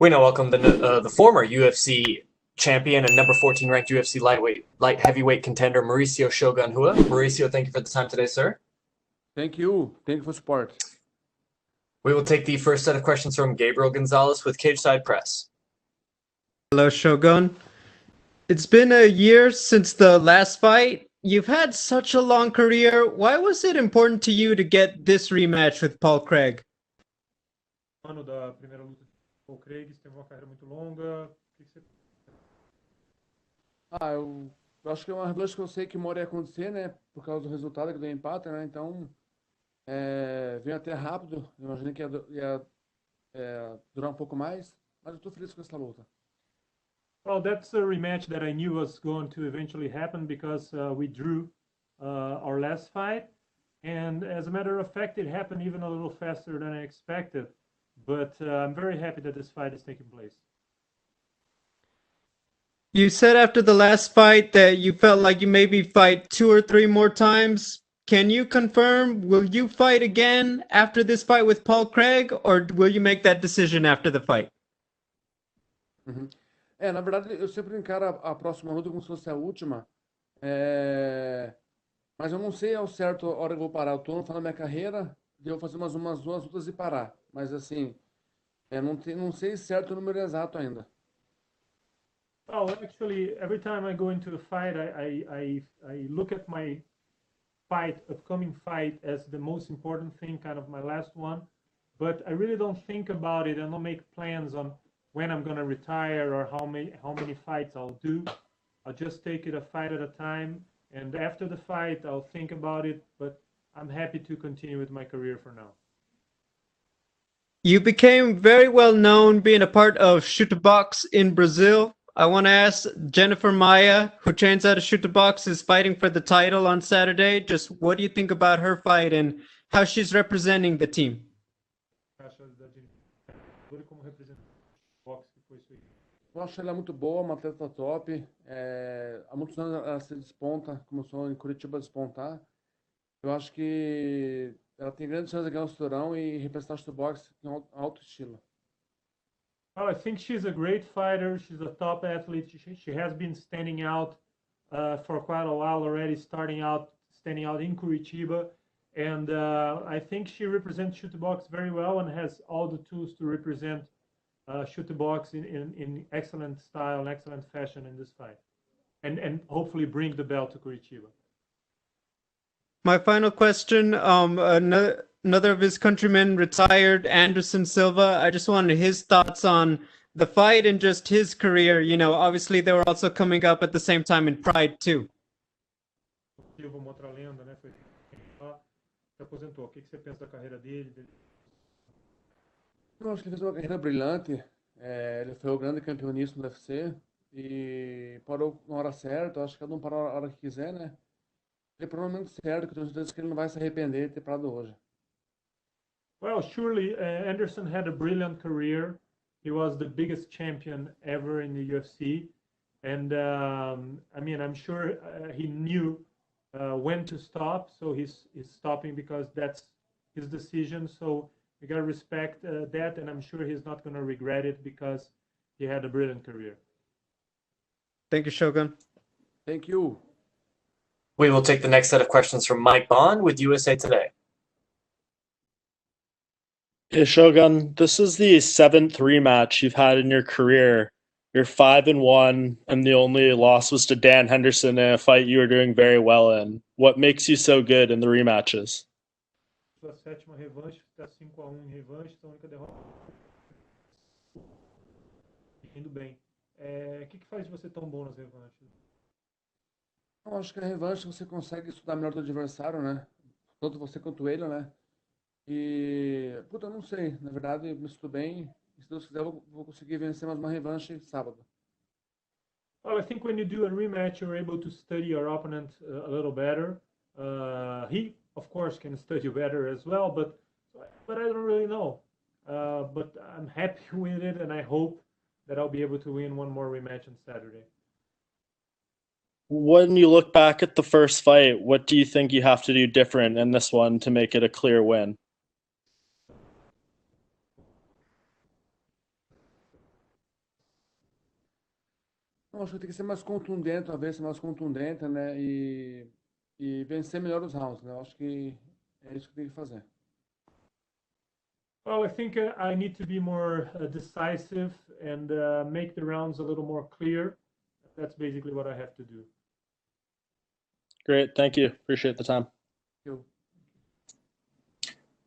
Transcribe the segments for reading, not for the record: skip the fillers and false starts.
We now welcome the former UFC champion and number 14 ranked UFC light heavyweight contender Maurício Shogun. Maurício, thank you for the time today, sir. Thank you. Thank you for support. We will take the first set of questions from Gabriel Gonzalez with Cage Side Press. Hello, Shogun. It's been a year since the last fight. You've had such a long career. Why was it important to you to get this rematch with Paul Craig? Ano da primeira luta de Paul Craig, você teve uma carreira muito longa. Eu acho que é uma revanche que eu sei que uma hora ia acontecer, né? Por causa do resultado que deu empate, né? Então, veio até rápido. Eu imaginei que ia durar um pouco mais, mas eu tô feliz com essa luta. Well, that's a rematch that I knew was going to eventually happen because we drew our last fight. And as a matter of fact, it happened even a little faster than I expected. But I'm very happy that this fight is taking place. You said after the last fight that you felt like you maybe fight 2 or 3 more times. Can you confirm, will you fight again after this fight with Paul Craig, or will you make that decision after the fight? Uhum. Na verdade, eu sempre encaro a próxima luta como se fosse a última. Mas eu não sei ao certo a hora que eu vou parar. Eu tô no final da minha carreira, devo fazer umas 2 lutas e parar. Mas assim, não sei certo o número exato ainda. Well, actually, every time I go into a fight, I look at my upcoming fight as the most important thing, kind of my last one. But I really don't think about it and don't make plans on when I'm going to retire or how many fights I'll do. I'll just take it a fight at a time. And after the fight, I'll think about it. But I'm happy to continue with my career for now. You became very well known being a part of Shoot the Box in Brazil. I want to ask Jennifer Maia, who trains out of Shoot the Box, is fighting for the title on Saturday. Just what do you think about her fight and how she's representing the team? Eu acho ela muito boa, uma atleta top. Há muitos anos ela se desponta, começou em Curitiba a despontar. Eu acho que ela tem grandes chances de ganhar o cinturão e representar o Shoot the Box em alto estilo. Well, I think she's a great fighter. She's a top athlete. She has been standing out for quite a while already, standing out in Curitiba. And I think she represents Shoot the Box very well and has all the tools to represent Shoot the Box in excellent style and excellent fashion in this fight. And hopefully bring the belt to Curitiba. My final question, another of his countrymen retired, Anderson Silva. I just wanted his thoughts on the fight and just his career. You know, obviously they were also coming up at the same time in Pride too. Silva, uma outra lenda, né? Se aposentou. O que você pensa da carreira dele? Eu acho que ele fez uma carreira brilhante. Ele foi o grande campeoníssimo do UFC e parou na hora certa. Eu acho que cada um para a hora que quiser, né? Ele provavelmente certo, que eu tenho certeza que ele não vai se arrepender de ter parado hoje. Well, surely Anderson had a brilliant career. He was the biggest champion ever in the UFC. And I mean, I'm sure he knew when to stop. So he's stopping because that's his decision. So you got to respect that. And I'm sure he's not going to regret it because he had a brilliant career. Thank you, Shogun. Thank you. We will take the next set of questions from Mike Bond with USA Today. Hey Shogun, this is the 7th rematch you've had in your career. You're 5-1, and the only loss was to Dan Henderson in a fight you were doing very well in. What makes you so good in the rematches? Sua 7ª revanche, está 5-1 em revanche, a única derrota. Indo bem. O que faz de você tão bom nas revanches? Eu acho que a revanche você consegue estudar melhor do adversário, né? Tanto você quanto ele, né? E, eu não sei. Na verdade, eu me estudo bem. E se Deus quiser, eu vou conseguir vencer mais uma revanche sábado. Well, I think when you do a rematch, you're able to study your opponent a little better. He, of course, can study you better as well, but I don't really know. But I'm happy with it, and I hope that I'll be able to win one more rematch on Saturday. When you look back at the first fight, what do you think you have to do different in this one to make it a clear win? Eu acho que tem que ser mais contundente, talvez ser mais contundente, né? E vencer melhor os rounds, né? Eu acho que é isso que tem que fazer. Well, I think I need to be more decisive and make the rounds a little more clear. That's basically what I have to do. Great. Thank you. Appreciate the time. Eu,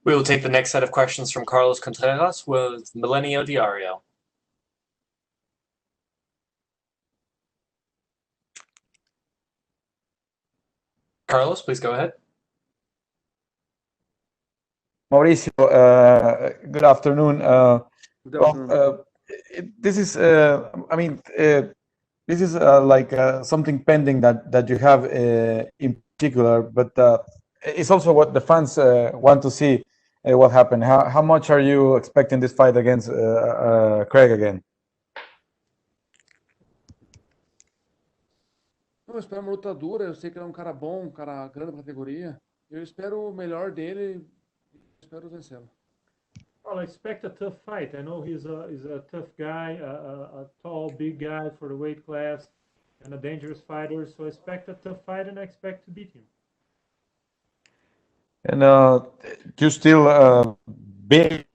We will take the next set of questions from Carlos Contreras with Milenio Diario. Carlos, please go ahead. Mauricio, good afternoon. good afternoon. This is, this is like something pending that you have in particular, but it's also what the fans want to see what happened. How much are you expecting this fight against Craig again? Eu espero uma luta dura, eu sei que ele é um cara bom, um cara grande da categoria. Eu espero o melhor dele e espero vencê-lo. Well, I expect a tough fight. I know he's a tough guy, a tall, big guy for the weight class, and a dangerous fighter. So I expect a tough fight, and I expect to beat him. And you still big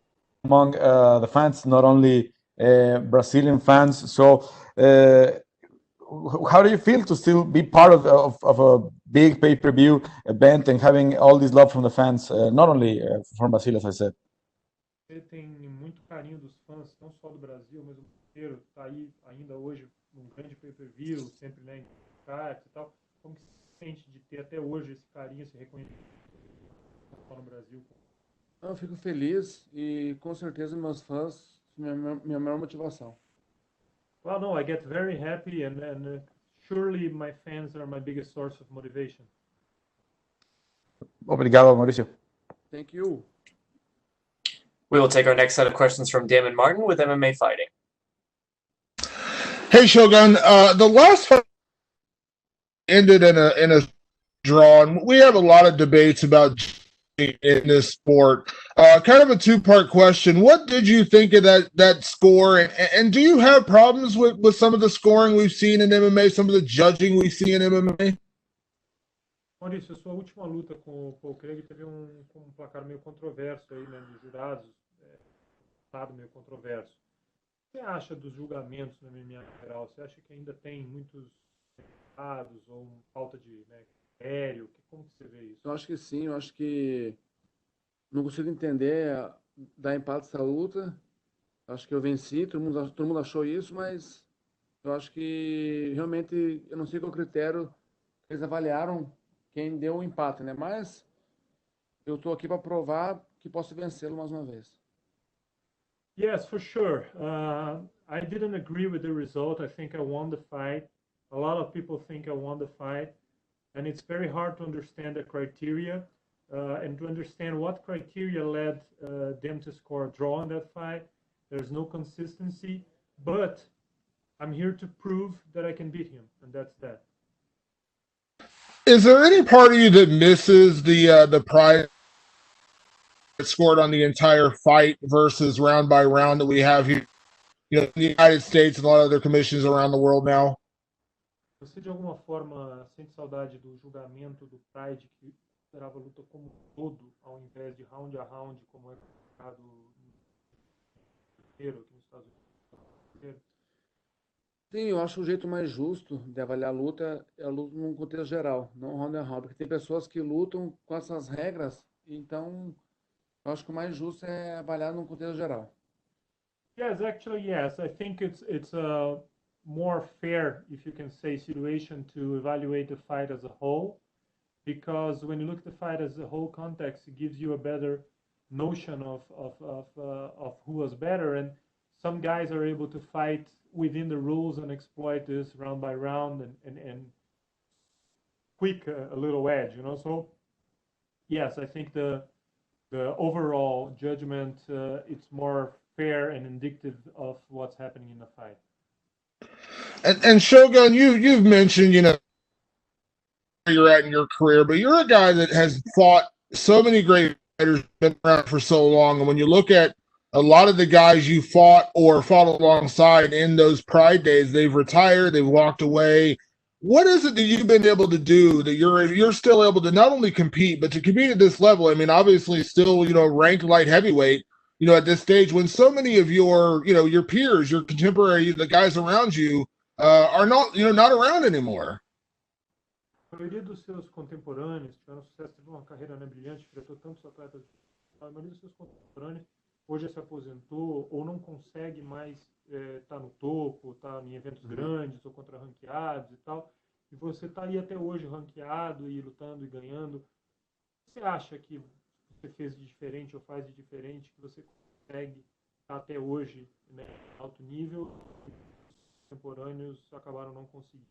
among the fans, not only Brazilian fans. So how do you feel to still be part of a big pay-per-view event and having all this love from the fans, not only from Brazil, as I said? Ele tem muito carinho dos fãs, não só do Brasil, mas do mundo inteiro. Está aí ainda hoje num grande pay-per-view, sempre, né, em cards e tal. Como que se sente de ter até hoje esse carinho, esse reconhecimento no Brasil? Eu fico feliz e com certeza meus fãs, minha maior motivação. Well, no, I get very happy, and surely my fans are my biggest source of motivation. Obrigado, Mauricio. Thank you. We will take our next set of questions from Damon Martin with MMA Fighting. Hey, Shogun. The last fight ended in a draw, and we have a lot of debates about in this sport. Kind of a two-part question. What did you think of that score? And do you have problems with some of the scoring we've seen in MMA, some of the judging we see in MMA? Maurício, sua última luta com o Craig teve um placar meio controverso aí, né, dos jurados, lado meio controverso. O que você acha dos julgamentos no MMA em geral? Você acha que ainda tem muitos errados ou falta de, né, critério? Como que você vê isso? Eu acho que sim, eu acho que não consigo entender dar empate essa luta. Eu acho que eu venci, todo mundo achou isso, mas eu acho que realmente eu não sei qual critério eles avaliaram quem deu o empate, né? Mas eu estou aqui para provar que posso vencê-lo mais uma vez. Yes, for sure. I didn't agree with the result. I think I won the fight. A lot of people think I won the fight. And it's very hard to understand the criteria and to understand what criteria led them to score a draw in that fight. There's no consistency, but I'm here to prove that I can beat him, and that's that. Is there any part of you that misses the prize scored on the entire fight versus round by round that we have here, in the United States and a lot of other commissions around the world now? Você de alguma forma sente saudade do julgamento do Pride que considerava a luta como um todo, ao invés de round a round, como é colocado inteiro aqui nos Estados Unidos? Sim, eu acho o jeito mais justo de avaliar a luta é a luta num contexto geral, não round a round, porque tem pessoas que lutam com essas regras, então eu acho que o mais justo é avaliar num contexto geral. Yes, actually, yes. I think it's a more fair, if you can say, situation to evaluate the fight as a whole, because when you look at the fight as a whole context, it gives you a better notion of who was better, and some guys are able to fight within the rules and exploit this round by round and quick a little edge, So yes, I think the overall judgment it's more fair and indicative of what's happening in the fight. And Shogun, you've mentioned, where you're at in your career, but you're a guy that has fought so many great fighters, been around for so long, and when you look at a lot of the guys you fought or fought alongside in those Pride days, they've retired, they've walked away. What is it that you've been able to do that you're still able to not only compete, but to compete at this level? I mean, obviously still, ranked light heavyweight, at this stage when so many of your peers, your contemporary, the guys around you, are not, not around anymore. A maioria dos seus contemporâneos tiveram sucesso, teve uma carreira, né, brilhante, enfrentou tantos atletas. A maioria dos seus contemporâneos hoje se aposentou ou não consegue mais estar no topo, estar em eventos grandes ou contra ranqueados e tal. E você está aí até hoje ranqueado e lutando e ganhando. O que você acha que você fez de diferente ou faz de diferente que você consegue estar até hoje, né, alto nível e os contemporâneos acabaram não conseguindo?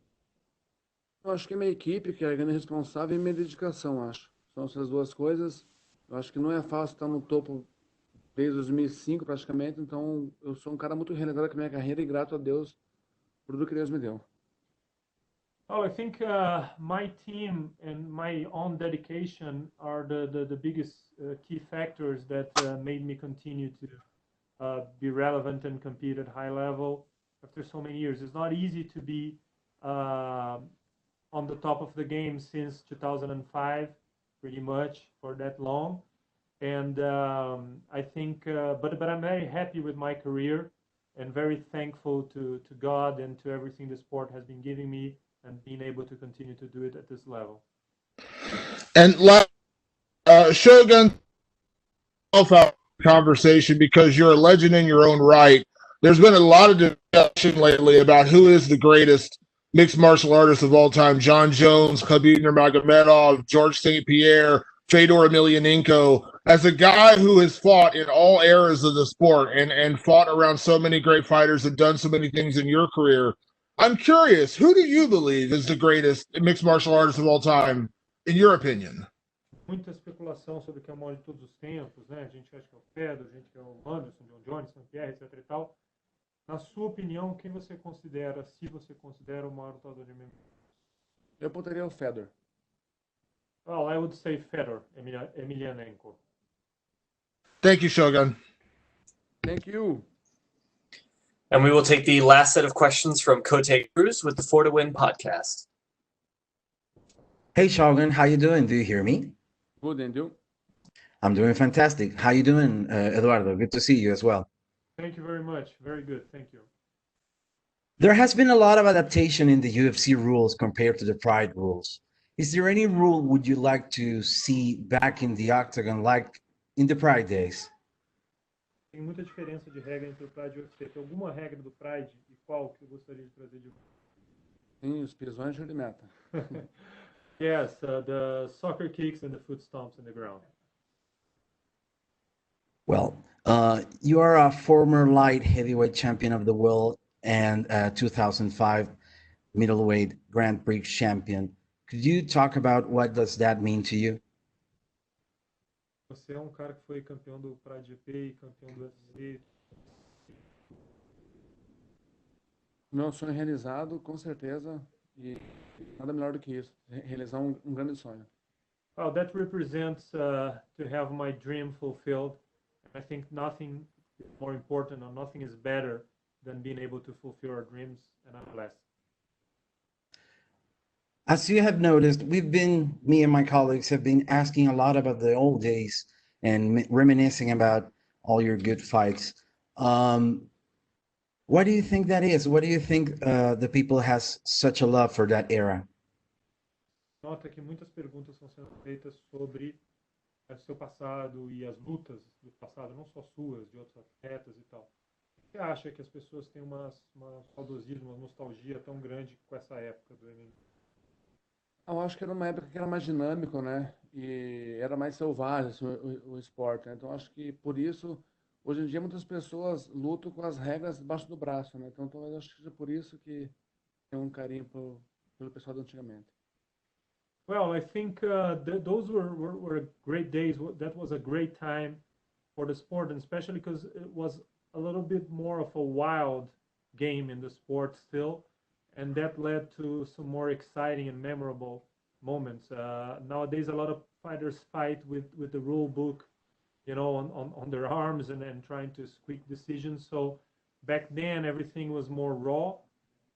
Eu acho que é minha equipe que é a grande responsável e minha dedicação, acho. São essas duas coisas. Eu acho que não é fácil estar no topo desde 2005 praticamente, então eu sou um cara muito realizado com a minha carreira e grato a Deus por tudo que Deus me deu. Oh, I think my team and my own dedication are the biggest key factors that made me continue to be relevant and compete at high level after so many years. It's not easy to be on the top of the game since 2005, pretty much for that long. And I think, but I'm very happy with my career and very thankful to God and to everything the sport has been giving me and being able to continue to do it at this level. And Shogun, conversation because you're a legend in your own right. There's been a lot of discussion lately about who is the greatest mixed martial artist of all time. John Jones, Khabib Nurmagomedov, George St. Pierre, Fedor Emelianenko. As a guy who has fought in all eras of the sport and fought around so many great fighters and done so many things in your career, I'm curious, who do you believe is the greatest mixed martial artist of all time, in your opinion? Muita especulação sobre quem é o maior de todos os tempos, né? A gente acha que é o Fedor, a gente que é o Anderson, John Jones, St. Pierre, etc e tal. Na sua opinião, quem você considera, se você considera o maior lutador de MMA? Eu botaria o Fedor. Well, I would say Fedor Emelianenko. Thank you, Shogun. Thank you. And we will take the last set of questions from Cote Cruz with the 4 to Win podcast. Hey, Shogun, how you doing? Do you hear me? Good, and you? I'm doing fantastic. How you doing, Eduardo? Good to see you as well. Thank you very much. Very good. Thank you. There has been a lot of adaptation in the UFC rules compared to the Pride rules. Is there any rule would you like to see back in the octagon like in the Pride days? Tem muita diferença de regra entre o Pride e o UFC. Tem alguma regra do Pride e qual que eu gostaria de trazer de volta? Sim, os pisões de meta. Yes, the soccer kicks and the foot stomps in the ground. Well, you are a former light heavyweight champion of the world and 2005 middleweight Grand Prix champion. Could you talk about what does that mean to you? Você é um cara que foi campeão do Pride GP e campeão do UFC. Meu sonho realizado, com certeza, e nada melhor do que isso, realizar um grande sonho. Well, that represents to have my dream fulfilled. I think nothing is more important or nothing is better than being able to fulfill our dreams, and I'm blessed. As you have noticed, me and my colleagues have been asking a lot about the old days and reminiscing about all your good fights. Why do you think that is? What do you think the people has such a love for that era? Nota que muitas perguntas estão sendo feitas sobre o seu passado e as lutas do passado, não só suas, de outros atletas e tal. O que você acha que as pessoas têm uma saudosismo, uma nostalgia tão grande com essa época do MMA? Eu acho que era uma época que era mais dinâmico, né? E era mais selvagem assim, o esporte, né? Então acho que por isso, hoje em dia muitas pessoas lutam com as regras debaixo do braço, né? Então talvez acho que seja por isso que tem um carinho pelo pessoal de antigamente. Well, I think those were great days. That was a great time for the sport, and especially because it was a little bit more of a wild game in the sport still, and that led to some more exciting and memorable moments. Nowadays, a lot of fighters fight with the rule book, on their arms and trying to quick decisions. So back then everything was more raw,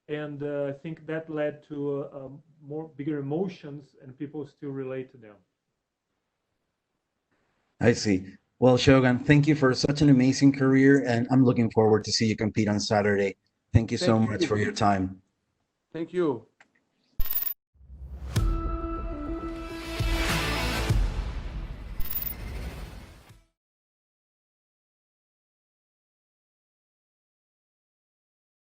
and I think that led to more bigger emotions, and people still relate to them. I see. Well, Shogun, thank you for such an amazing career, and I'm looking forward to see you compete on Saturday. Thank you so much for your time. Thank you.